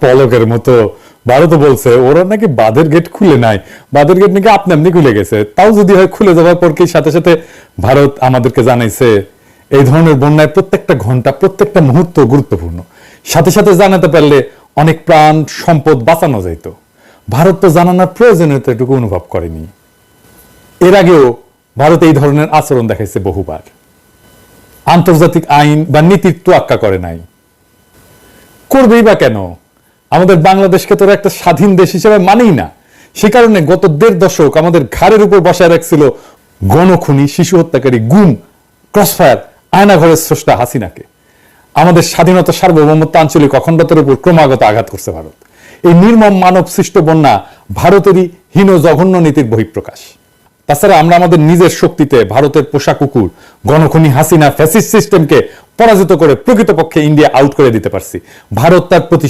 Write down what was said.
পলকের মতো। ভারত বলছে ওরা নাকি বাঁধের গেট খুলে নাই, বাঁধের গেট নাকি আপনি আপনি খুলে গেছে। তাও যদি হয় খুলে যাওয়ার পর কি সাথে সাথে ভারত আমাদেরকে জানাইছে এই ধরনের বন্যায় প্রত্যেকটা ঘন্টা প্রত্যেকটা মুহূর্ত গুরুত্বপূর্ণ, সাথে সাথে জানাতে পারলে অনেক প্রাণ সম্পদ বাঁচানো যাইত। ভারত তো জানানোর প্রয়োজনীয়তা এটুকু অনুভব করেনি। এর আগেও ভারত এই ধরনের আচরণ দেখাইছে বহুবার। আন্তর্জাতিক আইন বা নীতির তোয়াক্কা করে নাই, করবেই বা কেন? আমাদের বাংলাদেশকে তো একটা স্বাধীন দেশ হিসেবে মানেই না। সে কারণে গত 1.5 দশক আমাদের ঘাড়ের উপর বসায় রাখছিল গণখুনি, শিশু হত্যাকারী, গুম, ক্রসফায়ার, আয়নাঘরের স্রষ্টা হাসিনাকে। আমাদের স্বাধীনতা, সার্বভৌমত্ব, আঞ্চলিক অখণ্ডতার উপর ক্রমাগত আঘাত করছে ভারত। এই নির্মম মানব সৃষ্ট বন্যা ভারতেরই হীন জঘন্য নীতির বহিঃপ্রকাশ। তাছাড়া আমরা আমাদের নিজের শক্তিতে ভারতের পোষা কুকুর গণখনি হাসিনা ফ্যাসিস্ট সিস্টেমকে পরাজিত করে প্রকৃতপক্ষে ইন্ডিয়া আউট করে দিতে পারছি। ভারত তার প্রতি